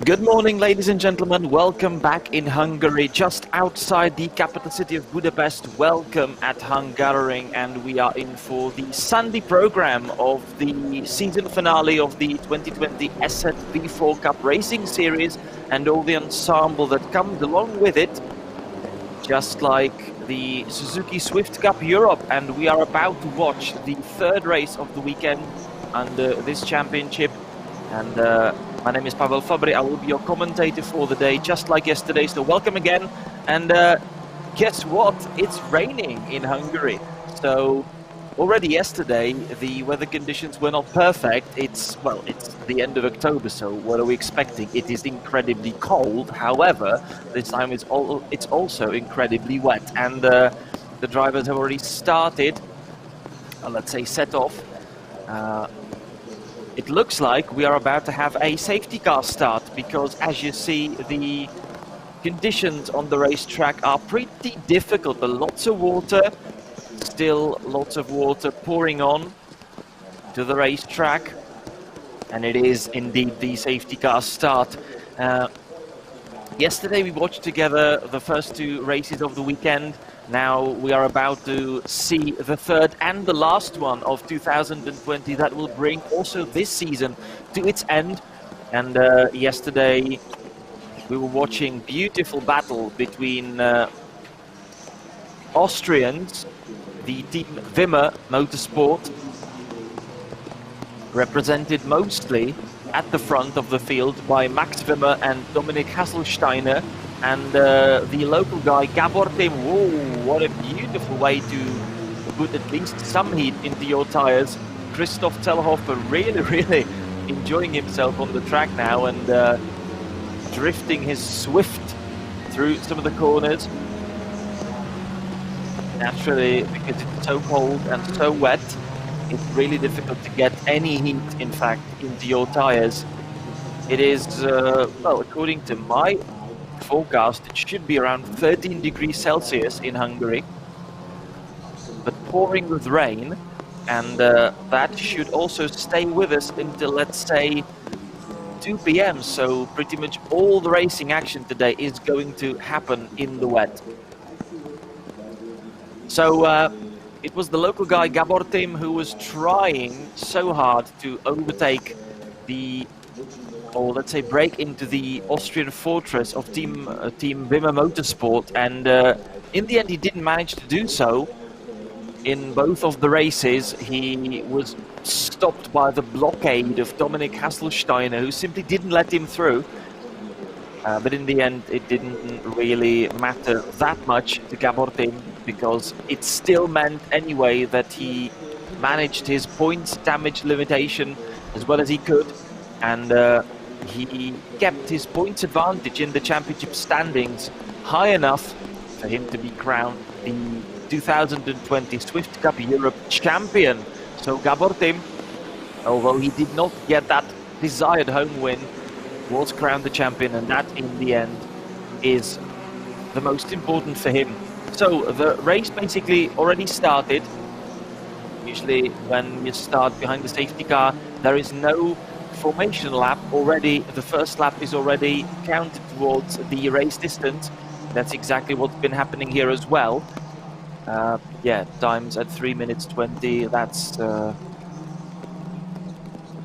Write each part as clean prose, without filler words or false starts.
Good morning, ladies and gentlemen. Welcome back in Hungary, just outside the capital city of Budapest. Welcome at Hungaroring, and we are in for the Sunday program of the season finale of the 2020 Asset V4 Cup Racing Series and all the ensemble that comes along with it, just like the Suzuki Swift Cup Europe. And we are about to watch the third race of the weekend under this championship. And my name is Pavel Fabry. I will be your commentator for the day, just like yesterday. So welcome again. And guess what? It's raining in Hungary. So already yesterday, the weather conditions were not perfect. It's the end of October, so what are we expecting? It is incredibly cold. However, this time it's also incredibly wet. And the drivers have already started, let's say set off. It looks like we are about to have a safety car start because, as you see, the conditions on the racetrack are pretty difficult. Lots of water, still lots of water pouring on to the racetrack, and it is indeed the safety car start. Yesterday we watched together the first two races of the weekend. Now we are about to see the third and the last one of 2020 that will bring also this season to its end. And yesterday we were watching beautiful battle between Austrians, the team Wimmer Motorsport, represented mostly at the front of the field by Max Wimmer and Dominik Hasselsteiner, and the local guy Gábor. Whoa, what a beautiful way to put at least some heat into your tires. Christoph Tellhofer really enjoying himself on the track now and drifting his Swift through some of the corners. Naturally, because it's so cold and so wet, it's really difficult to get any heat, in fact, into your tires. It is, well, according to my forecast, it should be around 13 degrees Celsius in Hungary, but pouring with rain, and that should also stay with us until, let's say, 2 p.m. So pretty much all the racing action today is going to happen in the wet. So it was the local guy Gábor who was trying so hard to overtake or let's say break into the Austrian fortress of Team Wimmer Motorsport, and in the end he didn't manage to do so. In both of the races he was stopped by the blockade of Dominik Hasselsteiner, who simply didn't let him through. But in the end it didn't really matter that much to Gábor, because it still meant anyway that he managed his points damage limitation as well as he could, and he kept his points advantage in the championship standings high enough for him to be crowned the 2020 Swift Cup Europe champion. So Gábor, although he did not get that desired home win, was crowned the champion, and that in the end is the most important for him. So the race basically already started. Usually when you start behind the safety car, there is no formation lap already. The first lap is already counted towards the race distance. That's exactly what's been happening here as well. Yeah, times at 3 minutes 20. That's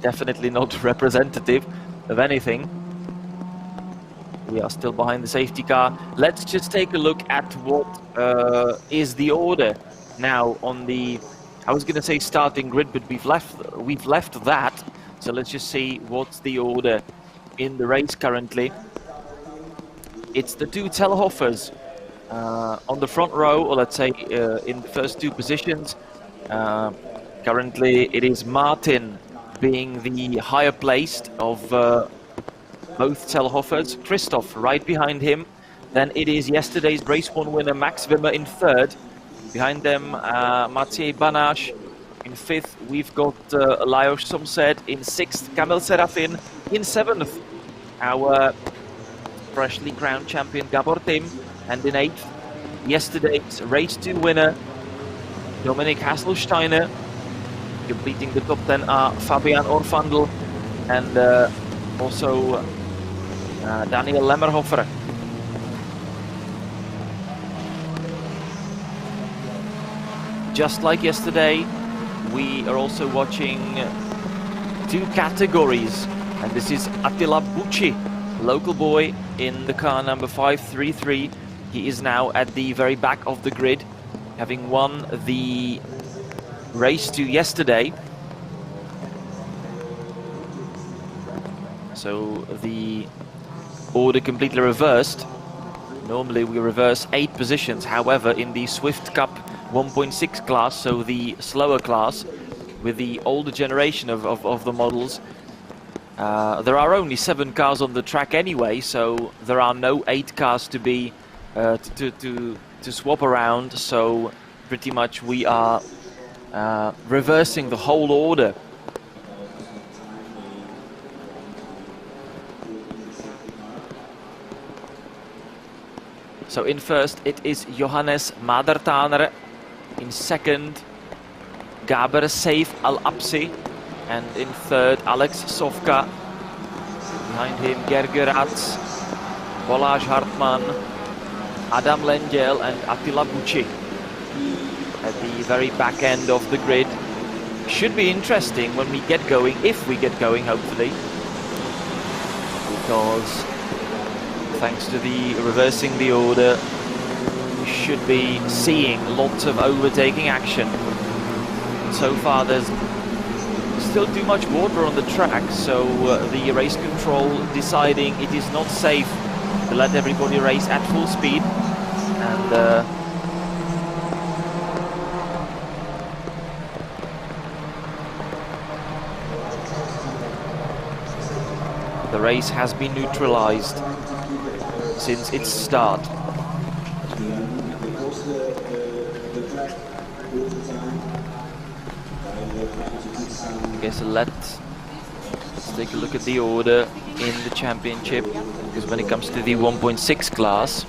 definitely not representative of anything. We are still behind the safety car. Let's just take a look at what is the order now on the, I was going to say starting grid, but we've left that. So let's just see what's the order in the race currently. It's the two Tellhofers on the front row, or let's say in the first two positions. Currently it is Martin being the higher placed of both Tellhofers. Christoph right behind him. Then it is yesterday's race one winner Max Wimmer in third. Behind them Maciej Banaš in fifth. We've got Lajos Somsed in sixth. Kamil Serafin in seventh. Our freshly crowned champion Gábor. And in eighth, yesterday's race two winner Dominik Hasselsteiner. Completing the top 10 are Fabian Orfandl and also Daniel Lemmerhofer. Just like yesterday, we are also watching 2 categories, and this is Attila Bucci, local boy in the car number 533. He is now at the very back of the grid, having won the race 2 yesterday. So the order completely reversed. Normally we reverse 8 positions, however in the Swift Cup 1.6 class, so the slower class with the older generation of the models, there are only 7 cars on the track anyway, so there are no 8 cars to be to swap around, so pretty much we are reversing the whole order. So in first it is Johannes Madertaner, in second Gábor Saif Al-Absi, and in third Alex Sofka. Behind him Gergeratz, Balázs Hartmann, Adam Lengel and Attila Bucci at the very back end of the grid. Should be interesting when we get going, if we get going hopefully, because thanks to the reversing the order, we should be seeing lots of overtaking action. So far there's still too much water on the track, so the race control deciding it is not safe to let everybody race at full speed, and the race has been neutralized since its start. Let's take a look at the order in the championship, because when it comes to the 1.6 class,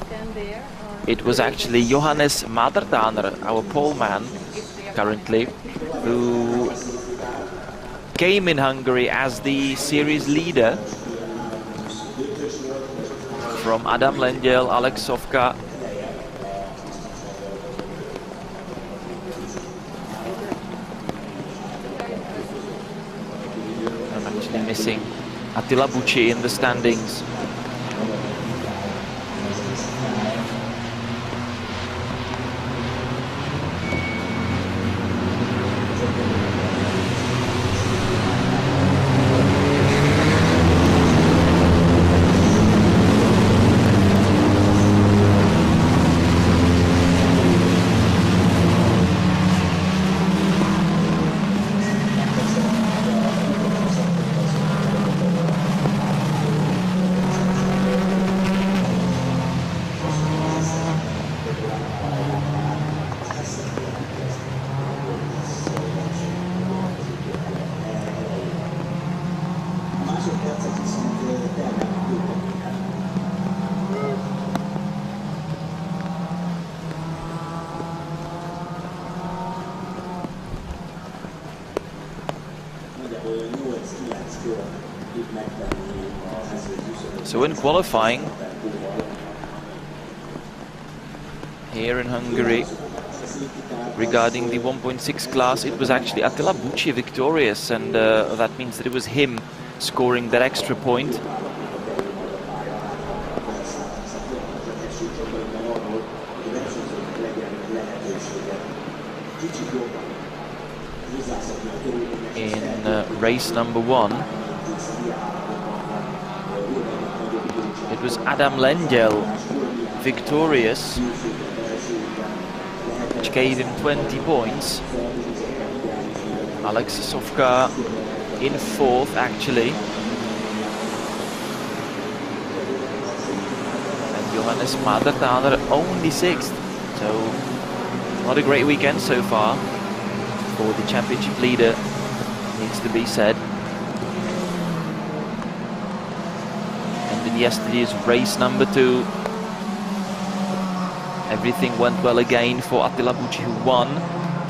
it was actually Johannes Madertaner, our pole man currently, who came in Hungary as the series leader from Adam Lengel, Alex Sofka. I'm actually missing Attila Bucci in the standings. So in qualifying here in Hungary, regarding the 1.6 class, it was actually Attila Bucci victorious, and that means that it was him scoring that extra point. In race number 1, it was Adam Lengel victorious, which gave him 20 points. Alex Sofka in 4th actually, and Johannes Madertaner only 6th. So not a great weekend so far for the championship leader, needs to be said. And in yesterday's race number 2, everything went well again for Attila Bucci, who won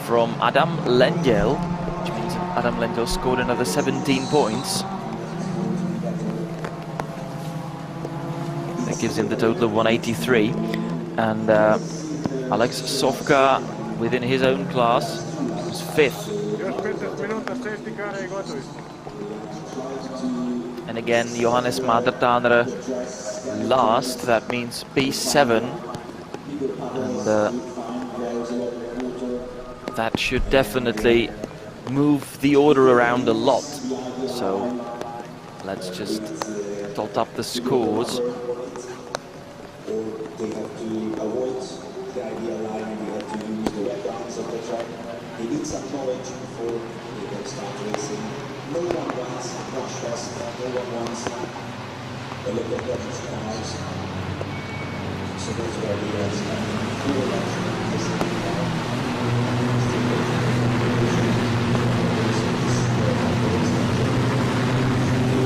from Adam Lengel, which means Adam Lengel scored another 17 points. gives him the total of 183. And Alex Sofka, within his own class, was 5th. And again, Johannes Madertaner last, that means P7. And that should definitely move the order around a lot. So let's just tot up the scores.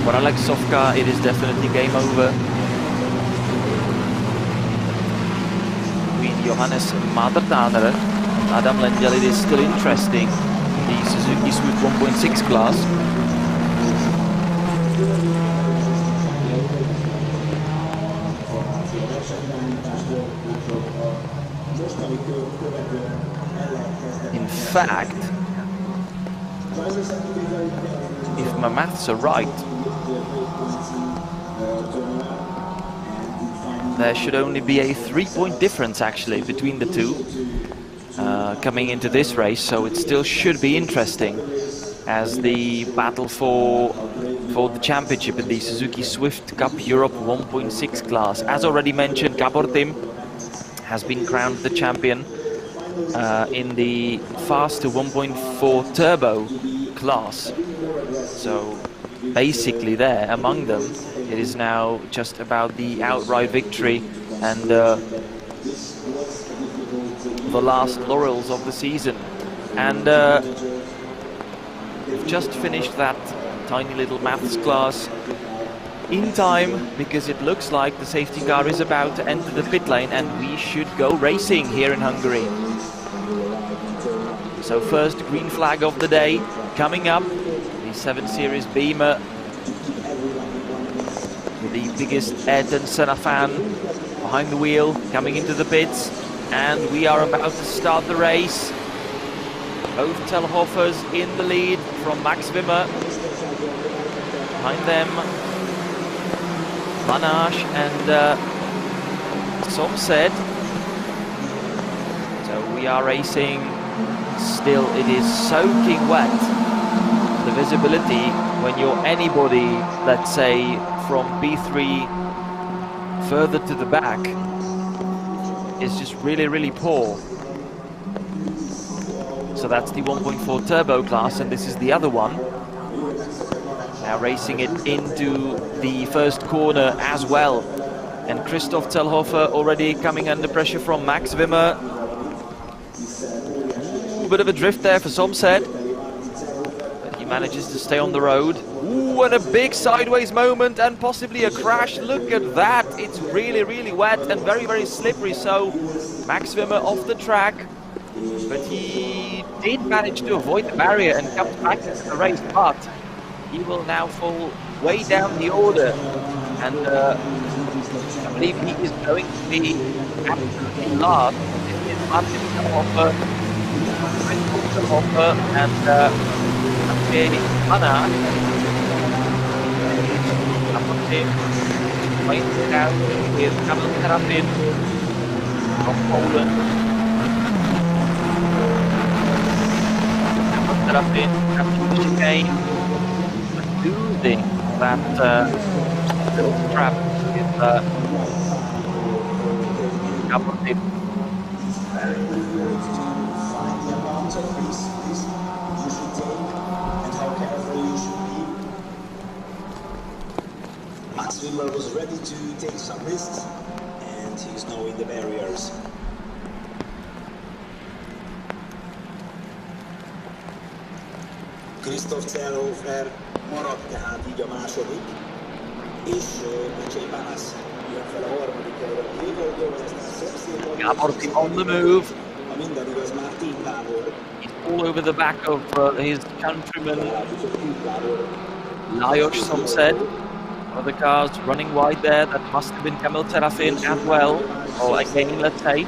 For Alex Sofka, it is definitely game over. Between Johannes Madertaner and Adam Lendl, it is still interesting. The Suzuki Swift 1.6 class. In fact, if my maths are right, there should only be a 3-point difference actually between the two coming into this race, so it still should be interesting as the battle for the championship in the Suzuki Swift Cup Europe 1.6 class. As already mentioned, Gábor has been crowned the champion in the faster 1.4 turbo class. So basically there, among them, it is now just about the outright victory and the last laurels of the season. And we've just finished that tiny little maths class in time, because it looks like the safety car is about to enter the pit lane and we should go racing here in Hungary. So first green flag of the day coming up, the 7 Series Beamer with the biggest Ayrton Senna fan behind the wheel coming into the pits, and we are about to start the race. Both Telhofers in the lead from Max Wimmer. Behind them, Manash and Somsed. So we are racing. Still, it is soaking wet. The visibility when you're anybody, let's say, from B3 further to the back is just really, really poor. So that's the 1.4 turbo class, and this is the other one. Now racing it into the first corner as well. And Christoph Telhofer already coming under pressure from Max Wimmer. Ooh, bit of a drift there for Somsed. But he manages to stay on the road. Ooh, and a big sideways moment and possibly a crash. Look at that. It's really, really wet and very, very slippery. So Max Wimmer off the track. But he did manage to avoid the barrier and comes back into the race. But he will now fall way down the order. And I believe he is going to be absolutely last. It is Martin Telhofer, and Anna. Pointed out with Kamil Karapin from Poland. Kamil Karapin after the chicane, losing that little trap with Gábor. Max Wimmer was ready to take some risks, and he's now in the barriers. Christoph Telhofer maradt tehát így a második, és Maciej Banas jön fel a harmadik helyre. Gábor on the move. Ha minden igaz, már Team Gábor. He's all over the back of his countryman Lajos Somsed. Other cars running wide there. That must have been Kamil Terafin as well. Or again, let's say.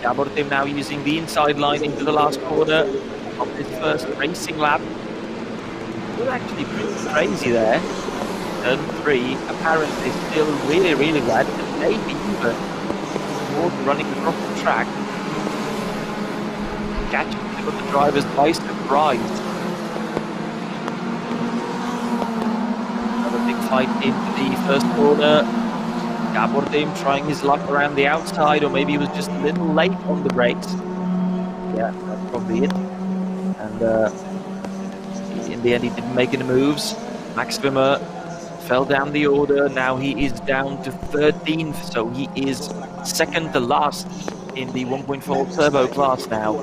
Gábor team now using the inside line into the last corner of this first racing lap. It was actually pretty crazy there. Turn 3 apparently still really, really wet, and maybe even water running across the track. Catching some of the drivers by surprise. Another big fight into the first corner. Gábor team trying his luck around the outside, or maybe he was just a little late on the brakes. Yeah, that's probably it. And in the end, he didn't make any moves. Max Wimmer fell down the order. Now he is down to 13th, so he is second to last in the 1.4 turbo class now.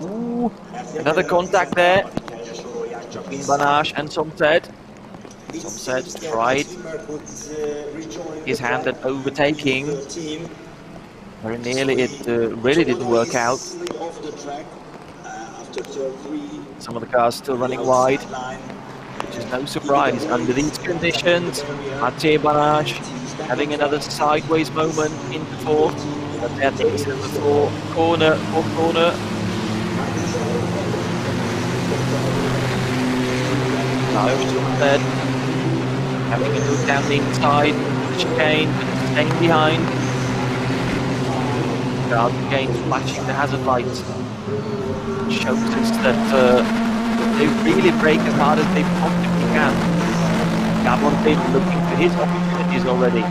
Ooh, another contact there between Banash and Somted. Somted tried his hand at overtaking. Very nearly, it really didn't work out. Some of the cars still running wide, which is no surprise under these conditions. Matej Banash having another sideways moment into fourth, but that is in the fourth corner. Now having a move down the inside, chicane, staying behind. Cars again flashing the hazard lights. Shows us that they really brake as hard as they possibly can. Gábor team looking for his opportunities already.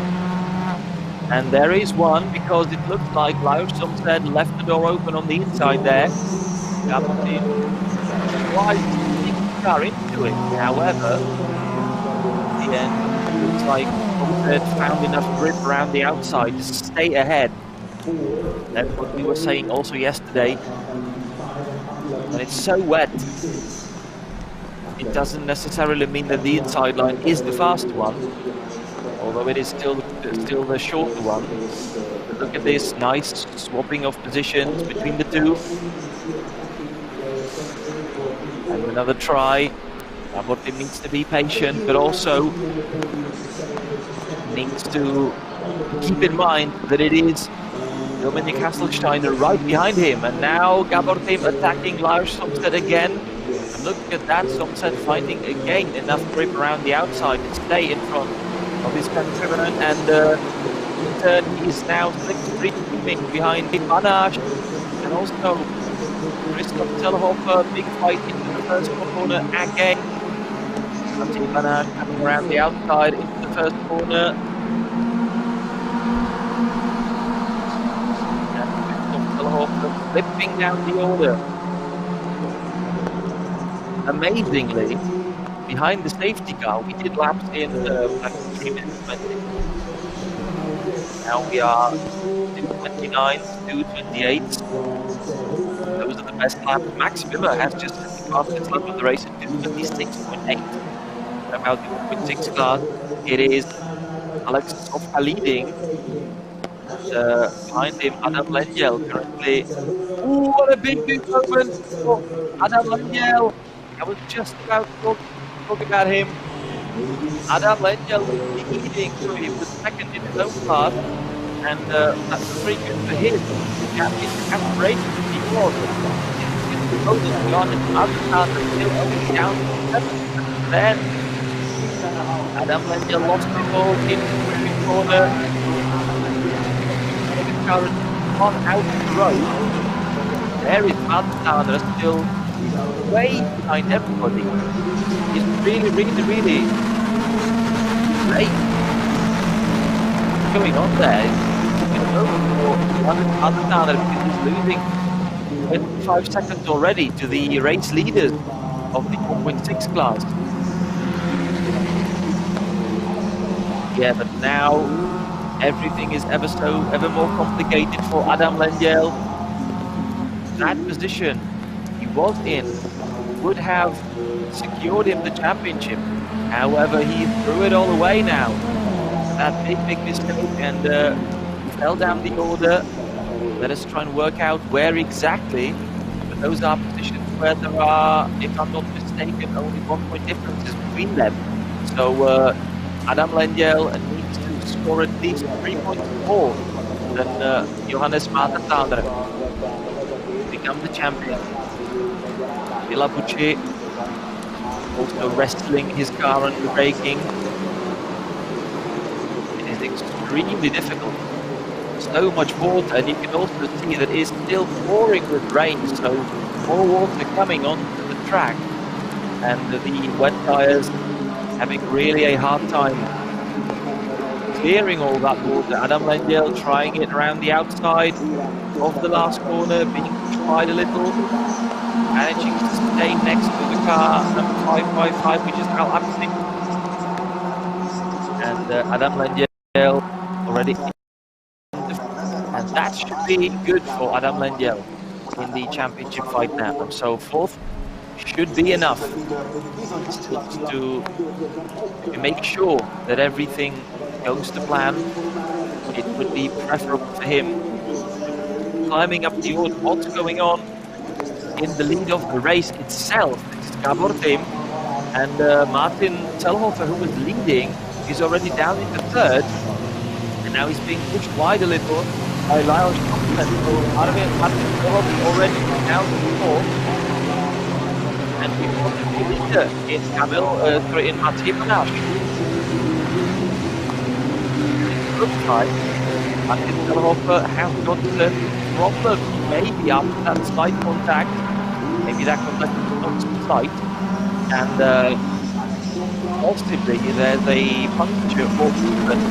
And there is one, because it looks like Lars Somstead left the door open on the inside there. Gábor team tried to take the car into it. However, in the end, it looks like Somstead found enough grip around the outside to stay ahead. That's what we were saying also yesterday. When it's so wet, it doesn't necessarily mean that the inside line is the fast one, although it is still the shorter one. But look at this nice swapping of positions between the two. And another try. Gábor needs to be patient, but also needs to keep in mind that it is Dominik Hasselsteiner right behind him, and now Gábor team attacking Lars Somstead again. And look at that, Somstead finding again enough grip around the outside to stay in front of his countryman, and in turn he is now streaming behind Banash, and also Christoph Zellhofer, big fight into the first corner again. Banash coming around the outside into the first corner. Flipping down the order. Amazingly, behind the safety car, we did laps in like 3 minutes 20. Now we are 2:29, 2:28. Those are the best laps. Max Wimmer has just set the fastest lap of the race at 2:26.8. About the 1.6 class, it is Alex Sofka leading. Behind him, Adam Lengyel currently. Ooh, what a big moment for Adam Lengyel. I was just about to talk about him. Adam Lengyel was leading, so he was second in his own class, and that's very good for him. It's aspiration he was. It's the on his other side, still only down to 7. Then Adam Lengyel lost the ball in the corner. On out the road. There is Manstadler still way behind everybody. He's really late. What's going on there? It's over for Manstadler because he's losing 25 seconds already to the race leaders of the 1.6 class. Yeah, but now everything is ever more complicated for Adam Lengyel. That position he was in would have secured him the championship. However, he threw it all away now. That big mistake, and he fell down the order. Let us try and work out where exactly. But those are positions where there are, if I'm not mistaken, only 1 point differences between them. So Adam Lengyel needs to score at least 3 points more than Johannes Matatandre to become the champion. Villabucci also wrestling his car under braking. It is extremely difficult. So much water, and you can also see that it is still pouring with rain, so more water coming onto the track, and the wet tires having really a hard time clearing all that water. Adam Lengyel trying it around the outside of the last corner, being pushed wide a little, managing to stay next to the car number 555, which is Al Absing. And Adam Lengyel already in the front, and that should be good for Adam Lengyel in the championship fight now. So fourth should be enough. Still to make sure that everything goes to plan. It would be preferable for him climbing up the order. What's going on in the lead of the race itself? It's Gábor team, and Martin Zellhofer, who was leading, is already down into third, and now he's being pushed wide a little by Lyle Schockman. So Martin Zellhofer already down to fourth, and we've got the leader in Mats Hivatalos. It looks like Martin Zellhofer has got the problem, maybe after that slight contact. Maybe that contact was not so slight, and possibly there's a puncture or movement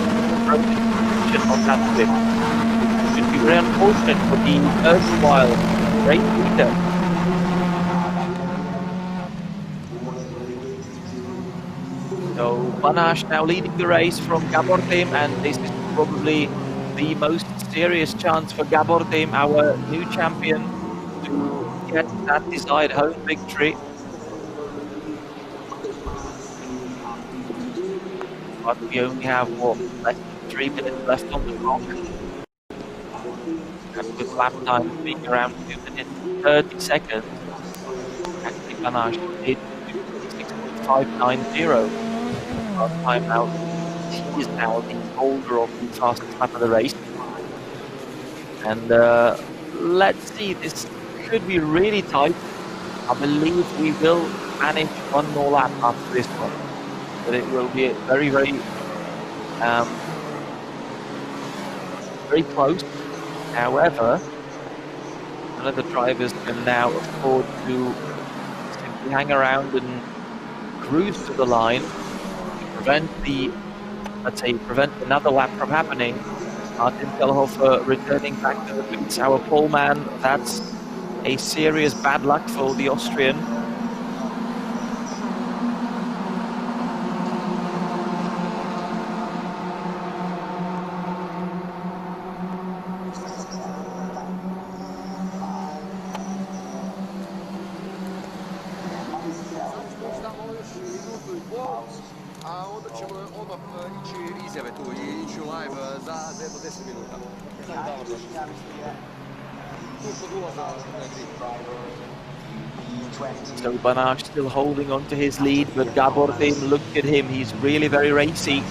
on that slip. It should be very unfortunate for the erstwhile great leader. So Banash now leading the race from Gábor team, and this is probably the most serious chance for Gábor team, our new champion, to get that desired home victory. But we only have, what, less than 3 minutes left on the clock. And with lap time being around 2 minutes 30 seconds, actually Banash did 6.590. Time out. He is now the holder of the fastest lap of the race. And let's see, this could be really tight. I believe we will manage one more lap after this one. But it will be very, very, very close. However, none of the drivers can now afford to simply hang around and cruise to the line. Prevent another lap from happening. Martin Zellhofer returning back to the pits, our pole man. That's a serious bad luck for the Austrian. So Banash still holding on to his lead, but Gábor team, look at him, he's really very racy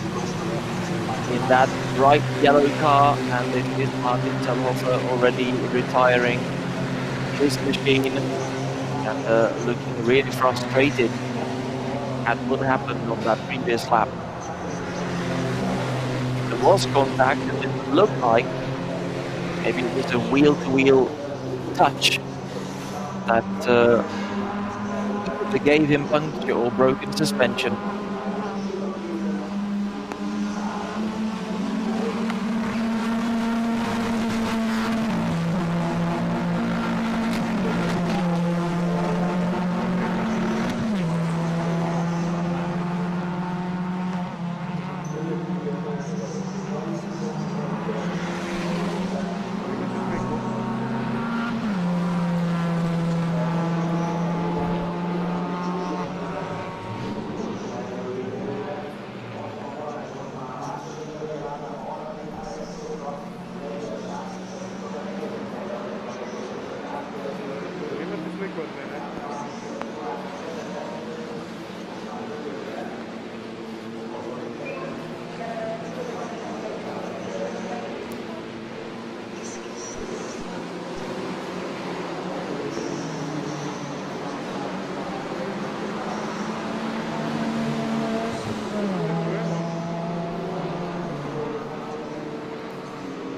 in that bright yellow car, and it is Martin Zellhofer already retiring his machine and looking really frustrated at what happened on that previous lap. There was contact, and it looked like maybe it was a wheel-to-wheel touch that gave him puncture or broken suspension.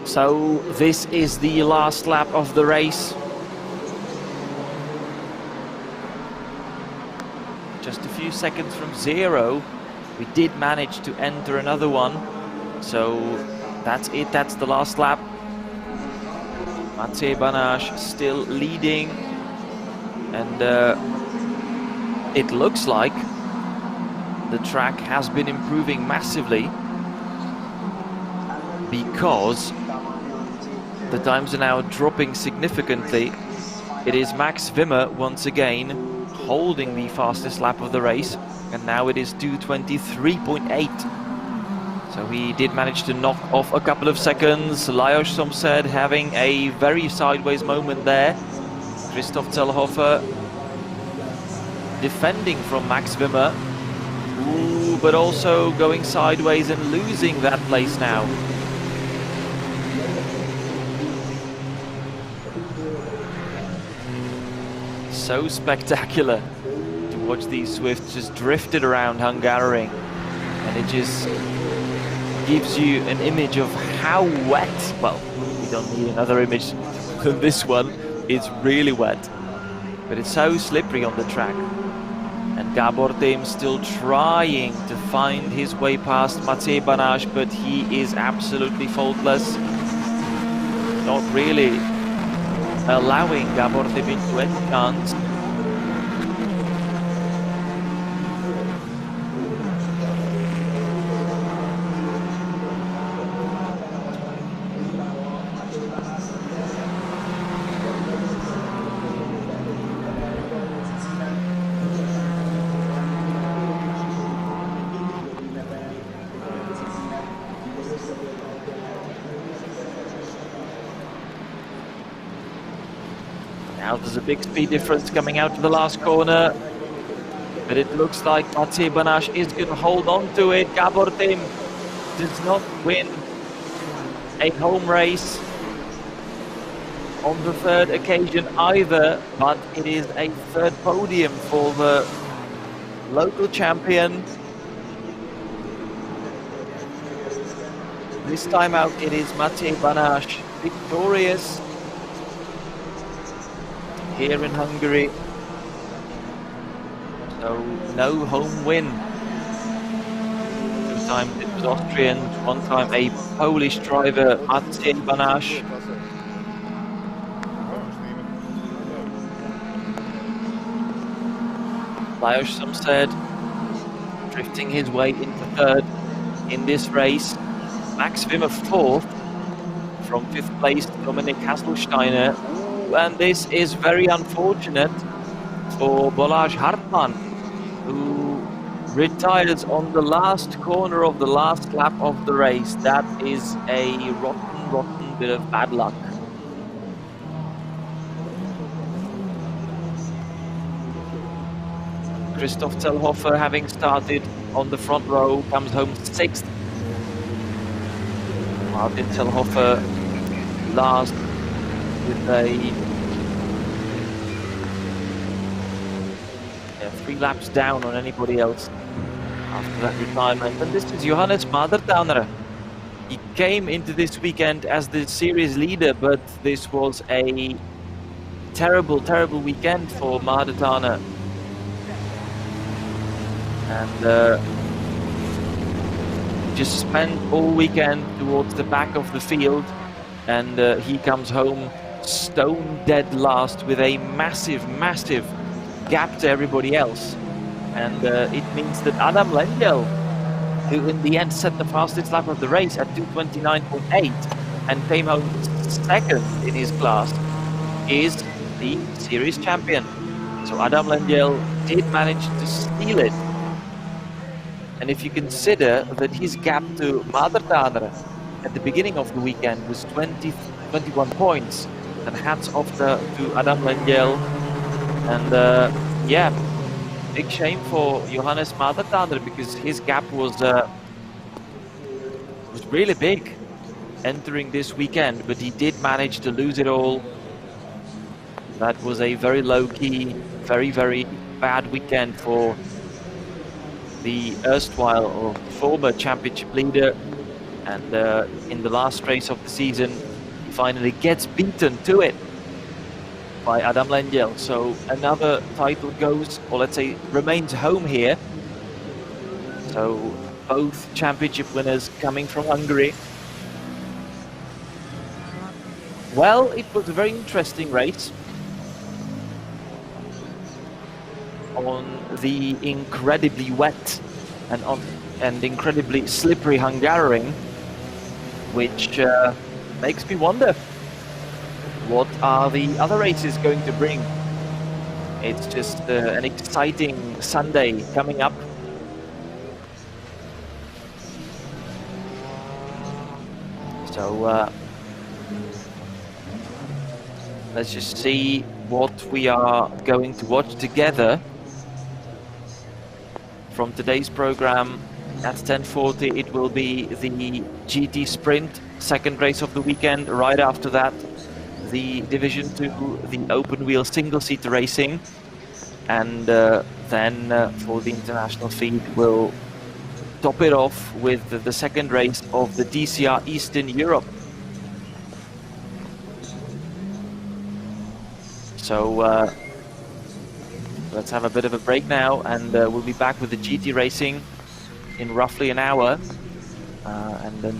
So this is the last lap of the race. Just a few seconds from zero. We did manage to enter another one. So that's it, that's the last lap. Matej Banaš still leading. And it looks like the track has been improving massively, because the times are now dropping significantly. It is Max Wimmer once again holding the fastest lap of the race, and now it is 2:23.8. So he did manage to knock off a couple of seconds. Lajos Somsed having a very sideways moment there. Christoph Zellhofer defending from Max Wimmer. Ooh, but also going sideways and losing that place now. So spectacular to watch these Swifts just drifted around Hungaroring, and it just gives you an image of how wet, well, we don't need another image than this one. It's really wet, but it's so slippery on the track. And Gábor still trying to find his way past Matej Banaš, but he is absolutely faultless. Not really allowing Gábor into any chance. Now there's a big speed difference coming out to the last corner, but it looks like Matej Banaš is going to hold on to it. Gábor does not win a home race on the third occasion either, but it is a third podium for the local champion. This time out it is Matej Banaš victorious here in Hungary. So no home win. 2 times it was Austrian, 1 time a Polish driver, Matej Banaš. Lajos Somsed drifting his way into third in this race. Max Wimmer 4th, from 5th place Dominik Haselsteiner. And this is very unfortunate for Balázs Hartmann, who retires on the last corner of the last lap of the race. That is a rotten bit of bad luck. Christoph Zellhofer, having started on the front row, comes home 6th. Martin Zellhofer last with a 3 laps down on anybody else after that retirement. And this is Johannes Madertaner. He came into this weekend as the series leader, but this was a terrible weekend for Madertaner. And just spent all weekend towards the back of the field, and he comes home stone dead last with a massive gap to everybody else. And it means that Adam Lendl, who in the end set the fastest lap of the race at 2:29.8 and came home 2nd in his class, is the series champion. So Adam Lendl did manage to steal it. And if you consider that his gap to Madertaner at the beginning of the weekend was 21 points, then hats off to Adam Lendl. And yeah, big shame for Johannes Madertaner, because his gap was really big entering this weekend, but he did manage to lose it all. That was a very low-key, very bad weekend for the erstwhile or former championship leader. And in the last race of the season, he finally gets beaten to it by Adam Lengyel. So another title goes, or let's say remains home here. So both championship winners coming from Hungary. Well, it was a very interesting race on the incredibly wet and incredibly slippery Hungaroring, which makes me wonder, what are the other races going to bring? It's just an exciting Sunday coming up. So let's just see what we are going to watch together. From today's program at 10:40, it will be the GT Sprint, second race of the weekend. Right after that, the Division 2, the open wheel single-seater racing. And then for the international feed, we'll top it off with the second race of the DCR Eastern Europe. So let's have a bit of a break now, and we'll be back with the GT racing in roughly an hour. And then